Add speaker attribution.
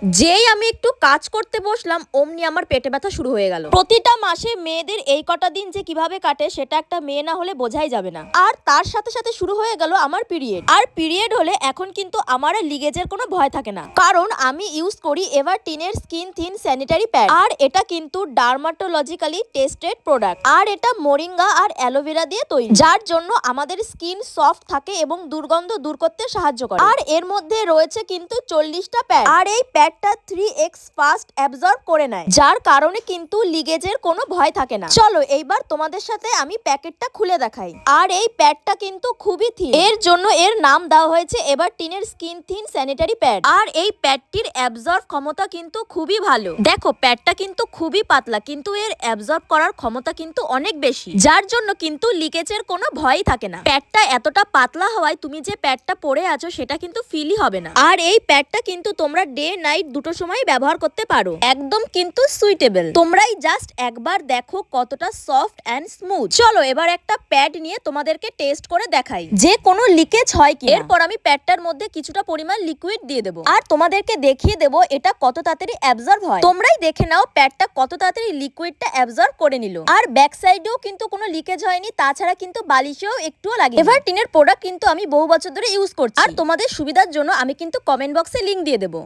Speaker 1: যেই আমি একটু কাজ করতে বসলাম অমনি আমার পেটে ব্যথা শুরু হয়ে গেল। প্রতিটা মাসে মেয়েদের এই কটা দিন যে কিভাবে কাটে সেটা একটা মেয়ে না হলে বোঝাই যাবে না। আর তার সাথে সাথে শুরু হয়ে গেল আমার পিরিয়ড। আর পিরিয়ড হলে এখন কিন্তু আমার আর লিগেজের কোনো ভয় থাকে না, কারণ আমি ইউজ করি এভারটিনের স্কিন থিন স্যানিটারি প্যাড। আর এটা কিন্তু ডার্মাটোলজিক্যালি টেস্টেড প্রোডাক্ট। আর এটা মোরিঙ্গা আর অ্যালোভেরা দিয়ে তৈরি, যার জন্য আমাদের স্কিন সফট থাকে এবং দুর্গন্ধ দূর করতে সাহায্য করে। আর এর মধ্যে রয়েছে কিন্তু 40টা প্যাড। আর এই প্যাডটা 3x ফাস্ট অ্যাবজর্ব করে নেয়, যার কারণে কিন্তু লিগেজের কোনো ভয় থাকে না। চলো এইবার তোমাদের সাথে আমি প্যাকেটটা খুলে দেখাই। আর এই প্যাডটা কিন্তু খুবই থিন, এর জন্য এর নাম দেওয়া হয়েছে এভারটিনের স্কিন থিন স্যানিটারি প্যাড। আর এই প্যাডটির অ্যাবজর্ব ক্ষমতা কিন্তু খুবই ভালো। দেখো প্যাডটা কিন্তু খুবই পাতলা, কিন্তু এর অ্যাবজর্ব করার ক্ষমতা কিন্তু অনেক বেশি, যার জন্য কিন্তু লিকেজের কোনো ভয়ই থাকে না। প্যাডটা এতটা পাতলা হওয়ায় তুমি যে প্যাডটা পরে আছো সেটা কিন্তু ফিলই হবে না। আর এই প্যাডটা কিন্তু তোমরা ডে নাইট দুটো সময় ব্যবহার করতে পারো, একদম কিন্তু সুইটেবল। তোমরাই জাস্ট একবার দেখো কতটা সফট এন্ড স্মুথ। চলো এবার একটা প্যাড নিয়ে তোমাদেরকে টেস্ট করে দেখাই যে কোনো লিকেজ হয় কি। এরপর আমি প্যাডটার মধ্যে কিছুটা পরিমাণ লিকুইড দিয়ে দেবো আর তোমাদেরকে দেখিয়ে দেবো এটা কত তাড়াতাড়ি অ্যাবজর্ব হয়। তোমরাই দেখে নাও প্যাডটা কত তাড়াতাড়ি লিকুইডটা অ্যাবজর্ব করে নিল। আর ব্যাক সাইডেও কিন্তু কোনো লিকেজ হয়নি, তাছাড়া কিন্তু বালিশেও একটুও লাগে। এভারটিনের প্রোডাক্ট কিন্তু আমি বহু বছর ধরে ইউজ করছি, আর তোমাদের সুবিধার জন্য আমি কিন্তু কমেন্ট বক্সে লিংক দিয়ে দেবো।